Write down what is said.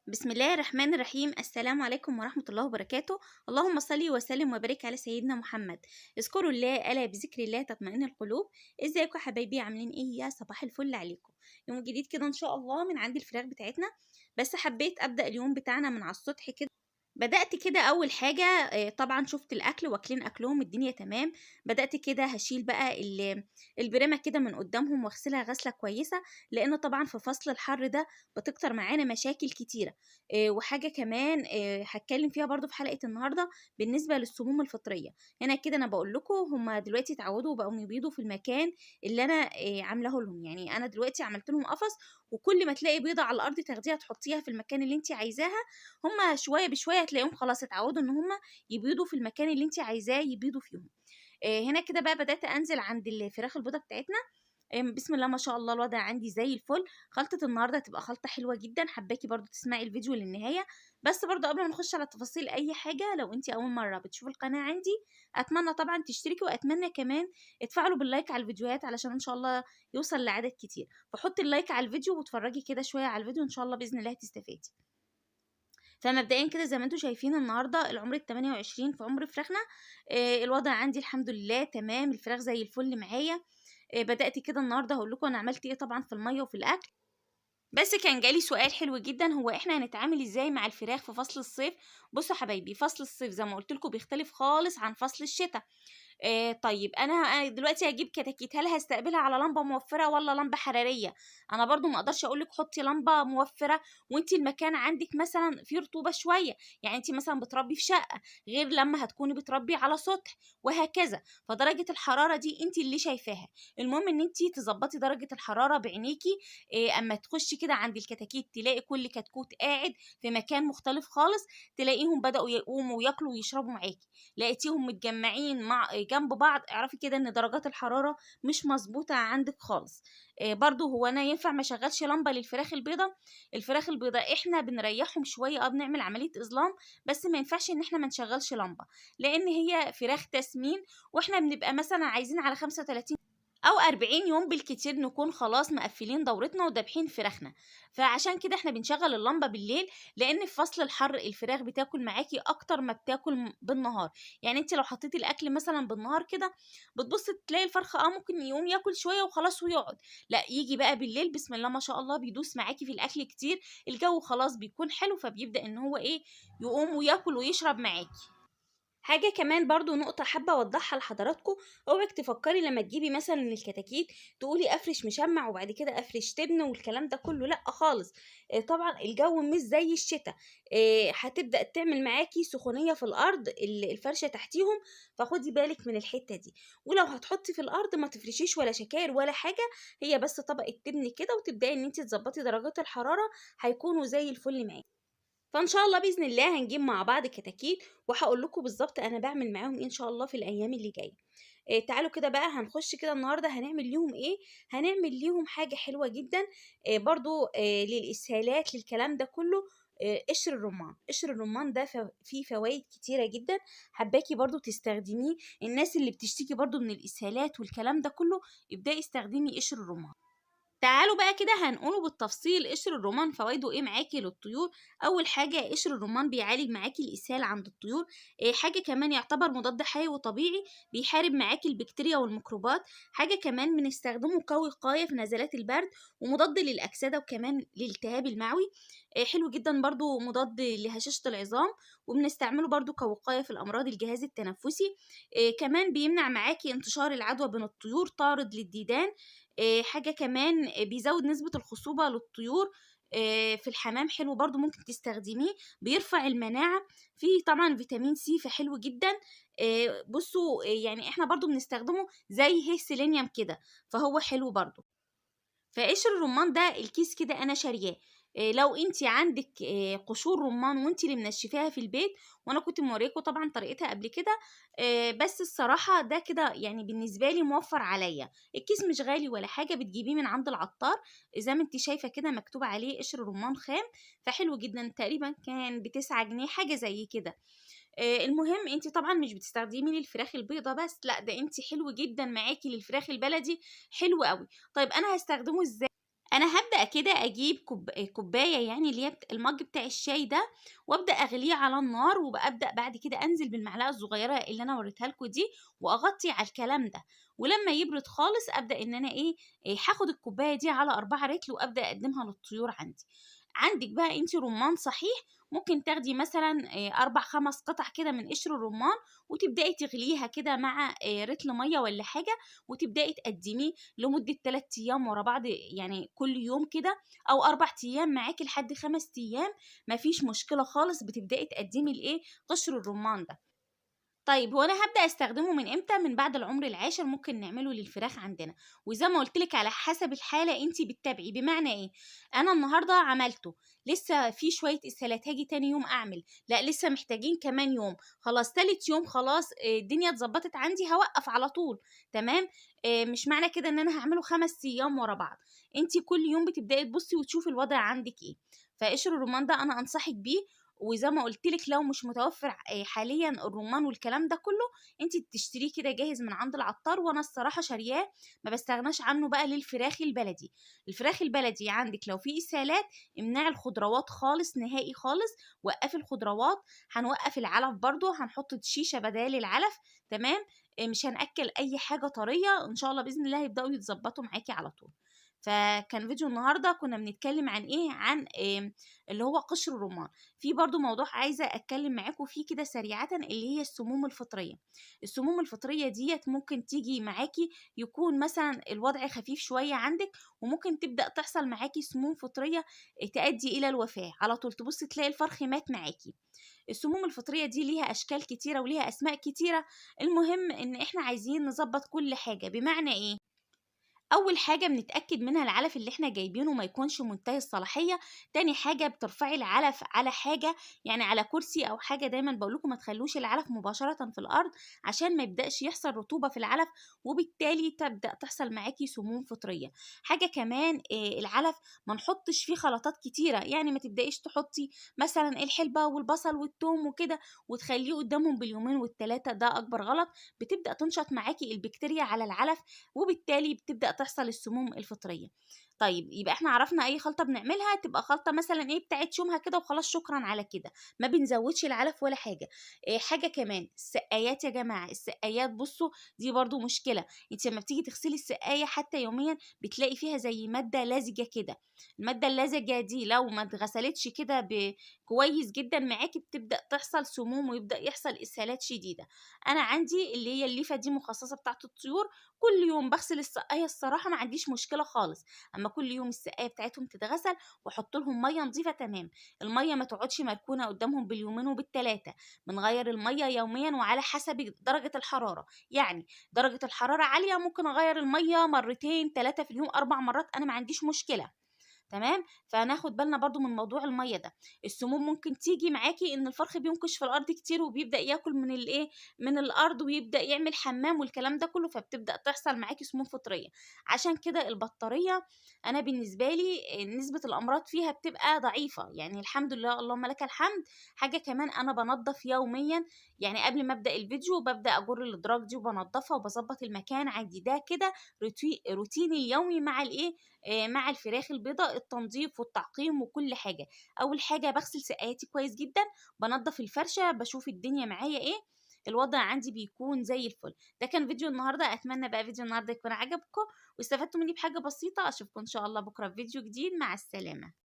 بسم الله الرحمن الرحيم. السلام عليكم ورحمة الله وبركاته. اللهم صل وسلم وبارك على سيدنا محمد. اذكروا الله ألا بذكر الله تطمئن القلوب. ازيكم حبايبي؟ عاملين ايه؟ يا صباح الفل عليكم. يوم جديد كده ان شاء الله من عند الفراخ بتاعتنا. بس حبيت أبدأ اليوم بتاعنا من على السطح كده. بدأت كده أول حاجة، طبعًا شُفت الأكل واكلين أكلهم الدنيا تمام. بدأت كده هاشيل بقى البريمة كده من قدّامهم واغسلها غسلة كويسة، لإن طبعًا في فصل الحر ده بتكتر معانا مشاكل كتيرة. وحاجة كمان هاتكلم فيها برضه في حلقة النهارده بالنسبة للسموم الفطرية. هنا كده أنا باقول لكم هُم دلوقتي اتعودوا وبقوا يبيضوا في المكان اللي أنا عاملاه لهم. يعني أنا دلوقتي عملت لهم قفص، وكل ما تلاقي بيضة على الأرض تاخديها تحطيها في المكان اللي أنتِ عايزاها. هُم شوية بشوية هتلاقيهم خلاص اتعودوا إن هُم يبيضوا في المكان اللي أنتِ عايزاه يبيضوا فيهم. هنا كده بقى بدأت أنزل عند الفراخ البيضا بتاعتنا. بسم الله ما شاء الله الوضع عندي زي الفل. خلطة النهارده هتبقى خلطة حلوة جدًا، حاباكِ برضه تسمعي الفيديو للنهاية. بس برضه قبل ما نخش على تفاصيل أي حاجة، لو أنتِ أول مرة بتشوفي القناة عندي، أتمنى طبعًا تشتركي، وأتمنى كمان اتفاعلوا باللايك على الفيديوهات علشان إن شاء الله يوصل لعدد كتير. فحطي اللايك على الفيديو واتفرجي كده شوية على الفيديو، إن شاء الله بإذن الله هتستفادي. فمبدئيًا كده زي ما أنتم شايفين النهارده العمر ال28 في عمر فراخنا. الوضع عندي الحمد لله تمام، الفراخ زي الفل معايا. بدأت كده النهارده هاقول لكم أنا عملت إيه طبعًا في المَيّة وفي الأكل. بس كان جالي سؤال حلو جدًا، هو إحنا هنتعامل إزاي مع الفراخ في فصل الصيف؟ بُصّوا حبايبي، فصل الصيف زي ما قُلت لكم بيختلف خالص عن فصل الشتا. طيب أنا دلوقتي هاجيب كتاكيت، هل هاستقبلها على لمبة موفّرة والّا لمبة حرارية؟ أنا برضه ما أقدرش أقول لِك حُطّي لمبة موفّرة وأنتِ المكان عندِك مثلًا فيه رطوبة شوية. يعني أنتِ مثلًا بتربّي في شقة، غير لمّا هتكوني بتربّي على سطح وهكذا. فدرجة الحرارة دي أنتِ اللي شايفاها. المهم إن أنتِ تضبّطي درجة الحرارة بعينيكِ. أمّا تخشي كده عند الكتاكيت تلاقي كل كتكوت قاعد في مكان مختلف خالص، تلاقيهم بدأوا يقوموا وياكلوا ويشربوا معاكِ. لقيتيهم متجمّعين جنب بعض، اعرفي كده إن درجات الحرارة مش مضبوطة عندِك خالص. برضه هو أنا ينفع ما اشغّلش لمبة للفراخ البيضا؟ الفراخ البيضا إحنا بنريّحهم شوية، بنعمل عملية إظلام، بس ما ينفعش إن إحنا ما نشغّلش لمبة، لإن هي فراخ تسمين، وإحنا بنبقى مثلًا عايزين على 35 أو 40 يوم بالكتير نكون خلاص مقفّلين دورتنا وذابحين فراخنا. فعشان كده إحنا بنشغّل اللمبة بالليل، لإن في فصل الحر الفراخ بتاكل معاكِ أكتر ما بتاكل بالنهار. يعني أنتِ لو حطيتِ الأكل مثلًا بالنهار كده، بتبُصّي تلاقي الفرخة ممكن يقوم ياكل شوية وخلاص ويقعد. لأ، ييجي بقى بالليل بسم الله ما شاء الله بيدوس معاكِ في الأكل كتير، الجو خلاص بيكون حلو، فبيبدأ إن هو إيه، يقوم وياكل ويشرب معاكِ. حاجة كمان برضه نقطة حابة أوضّحها لحضراتكم. اوعِك تفكّري لمّا تجيبي مثلًا الكتاكيت تقولي أفرش مشمّع وبعد كده أفرش تبن والكلام ده كلّه، لأ خالص. طبعًا الجو مش زي الشتا. هتبدأ تعمل معاكِ سخونية في الأرض الفرشة تحتيهم، فخُدي بالِك من الحتّة دي. ولو هتحطّي في الأرض ما تفرشيش ولا شكاير ولا حاجة، هي بس طبقة تبن كده وتبدئي إن أنتِ تضبّطي درجات الحرارة، هيكونوا زي الفل معاكِ. فإن شاء الله بإذن الله هنجيب مع بعض كتاكيت، وهاقول لكم بالضبط أنا باعمل معاهم إيه إن شاء الله في الأيام اللي جاية. تعالوا كده بقى هنخش كده النهارده هنعمل ليهم إيه. هنعمل ليهم حاجة حلوة جدًا. برضه للإسهالات للكلام ده كله. قشر الرمان. قشر الرمان ده فيه فوايد كتيرة جدًا، حاباكِ برضه تستخدميه. الناس اللي بتشتكي برضه من الإسهالات والكلام ده كله، ابدئي استخدمي قشر الرمان. تعالوا بقى كده هنقوله بالتفصيل قشر الرمان فوائده ايه معاكي للطيور. اول حاجه قشر الرمان بيعالج معاكي الاسهال عند الطيور. حاجه كمان يعتبر مضاد حيوي طبيعي، بيحارب معاكي البكتيريا والميكروبات. حاجه كمان بنستخدمه كوقايه في نزلات البرد، ومضاد للاكسده وكمان للالتهاب المعوي. حلو جدا برضو مضاد لهشاشه العظام، وبنستعمله برضو كوقايه في الامراض الجهاز التنفسي. كمان بيمنع معاكي انتشار العدوى بين الطيور، طارد للديدان. حاجة كمان بيزوّد نسبة الخصوبة للطيور. في الحمام حلو برضه ممكن تستخدميه، بيرفع المناعة. فيه طبعًا فيتامين C فحلو جدًا. بُصّوا يعني إحنا برضه بنستخدمه زي سيلينيوم كده، فهو حلو برضه. فقشر الرمان ده الكيس كده أنا شارياه. لو أنتِ عندِك قشور رمان وأنتِ اللي منشفاها في البيت، وأنا كنت مورياكم طبعًا طريقتها قبل كده. بس الصراحة ده كده يعني بالنسبة لي موفّر عليَّ. الكيس مش غالي ولا حاجة، بتجيبيه من عند العطار زي ما أنتِ شايفة كده مكتوب عليه قشر رمان خام. فحلو جدًا، تقريبًا كان ب9 جنيه حاجة زي كده. المهم أنتِ طبعًا مش بتستخدميه للفراخ البيضا بس، لأ ده أنتِ حلو جدًا معاكِ للفراخ البلدي، حلو أوي. طيب أنا هاستخدمه إزاي؟ أنا هابدأ كده أجيب كوباية يعني اللي هي المَج بتاع الشاي ده، وأبدأ أغليه على النار، وأبدأ بعد كده أنزل بالمعلقة الصغيرة اللي أنا وريتها لكم دي، وأغطّي على الكلام ده، ولمّا يبرد خالص أبدأ إن أنا إيه، هاخد الكوباية دي على 4 رِتل وأبدأ أقدّمها للطيور عندي. عندِك بقى أنتِ رُمّان صحيح، ممكن تاخدي مثلًا 4، 5 قطع كده من قشر الرُمّان، وتبدئي تغليها كده مع رِتل مَيّة والّا حاجة، وتبدئي تقدّميه لمدة 3 أيام ورا بعض، يعني كل يوم كده، أو 4 أيام معاكِ لحد 5 أيام، ما فيش مشكلة خالص، بتبدئي تقدّمي قشر الرُّمّان ده. طيب هو أنا هابدأ أستخدمه من إمتى؟ من بعد العمر العاشر ممكن نعمله للفراخ عندنا، وزي ما قُلت لِك على حسب الحالة أنتِ بتتابعي، بمعنى إيه، أنا النهارده عملته، لسه في شوية إسهالات، هاجي تاني يوم أعمل، لأ لسه محتاجين كمان يوم، خلاص تالت يوم خلاص الدنيا اتضبطت عندي هاوقّف على طول، تمام، مش معنى كده إن أنا هاعمله 5 أيام ورا بعض، أنتِ كل يوم بتبدئي تبُصّي وتشوفي الوضع عندِك إيه، فقشر الرمان ده أنا أنصحِك بيه، وزي ما قُلت لِك لو مش متوفر حاليًا الرُّمّان والكلام ده كلّه، أنتِ بتشتريه كده جاهز من عند العطار، وأنا الصراحة شارياه ما باستغناش عنه بقى للفراخ البلدي. الفراخ البلدي عندِك لو في إسهالات امنعي الخضروات خالص نهائي خالص، وقّفي الخضروات، هنوقّف العلف برضه، هنحط شيشة بدال العلف، تمام، مش هنأكّل أي حاجة طرية، إن شاء الله بإذن الله هيبدؤوا يتضبّطوا معاكِ على طول. فكان فيديو النهارده كنا بنتكلم عن إيه، عن اللي هو قشر الرمان. في برضه موضوع عايزة أتكلم معاكم فيه كده سريعةً، اللي هي السموم الفطرية. السموم الفطرية ديّة ممكن تيجي معاكِ، يكون مثلًا الوضع خفيف شوية عندِك، وممكن تبدأ تحصل معاكِ سموم فطرية تؤدي إلى الوفاة، على طول تبُصّي تلاقي الفرخ مات معاكِ. السموم الفطرية دي ليها أشكال كتيرة وليها أسماء كتيرة، المهم إن إحنا عايزين نضبّط كل حاجة، بمعنى إيه، أول حاجة بنتأكد منها العلف اللي إحنا جايبينه ما يكونش منتهي الصلاحية، تاني حاجة بترفعي العلف على حاجة، يعني على كرسي أو حاجة، دايمًا باقول لكم ما تخلّوش العلف مباشرةً في الأرض، عشان ما يبدأش يحصل رطوبة في العلف، وبالتالي تبدأ تحصل معاكِ سموم فطرية. حاجة كمان العلف ما نحطش فيه خلطات كتيرة، يعني ما تبدئيش تحطي مثلًا الحلبة والبصل والتوم وكده وتخلّيه قدامهم باليومين وال3، ده أكبر غلط، بتبدأ تنشط معاكِ البكتيريا على العلف، وبالتالي بتبدأ تحصل السموم الفطرية. طيب يبقى إحنا عرفنا أي خلطة بنعملها تبقى خلطة مثلًا إيه بتاعة يومها كده وخلاص شكرًا على كده، ما بنزوّدش العلف ولا حاجة. حاجة كمان السقايات يا جماعة، السقايات بُصّوا دي برضه مشكلة، أنتِ لمّا بتيجي تغسلي السقاية حتى يوميًا بتلاقي فيها زي مادة لزجة كده، المادة اللزجة دي لو ما اتغسلتش كده كويس جدًا معاكِ بتبدأ تحصل سموم ويبدأ يحصل إسهالات شديدة. أنا عندي اللي هي الليفة دي مخصصة بتاعة الطيور، كل يوم باغسل السقاية الصراحة ما عنديش مشكلة خالص، أمّا كل يوم السقاية بتاعتهم تتغسل واحط لهم مَيّة نضيفة تمام، المَيّة ما تقعدش مركونة قدامهم باليومين وبال3، بنغيّر المَيّة يوميًا وعلى حسب درجة الحرارة، يعني درجة الحرارة عالية ممكن أغيّر المَيّة مرتين، 3 في اليوم، 4 مرات، أنا ما عنديش مشكلة. تمام، فهناخد بالنا برضه من موضوع المَيّة ده. السموم ممكن تيجي معاكِ إن الفرخ بينقش في الأرض كتير وبيبدأ ياكل من من الأرض ويبدأ يعمل حمام والكلام ده كله، فبتبدأ تحصل معاكِ سموم فطرية. عشان كده البطارية أنا بالنسبة لي نسبة الأمراض فيها بتبقى ضعيفة، يعني الحمد لله اللهم لك الحمد. حاجة كمان أنا بانضّف يوميًا، يعني قبل ما أبدأ الفيديو بابدأ أجُر الأدراج دي وبانضّفها وباضبّط المكان عندي، ده كده روتيني اليومي مع مع الفراخ البيضا، التنضيف والتعقيم وكل حاجة. أول حاجة باغسل سقاياتي كويس جدًا، بانضّف الفرشة، باشوف الدنيا معايا إيه، الوضع عندي بيكون زي الفل. ده كان فيديو النهارده، أتمنى بقى فيديو النهارده يكون عجبكم واستفدتوا مني بحاجة بسيطة، أشوفكم إن شاء الله بكرة في فيديو جديد، مع السلامة.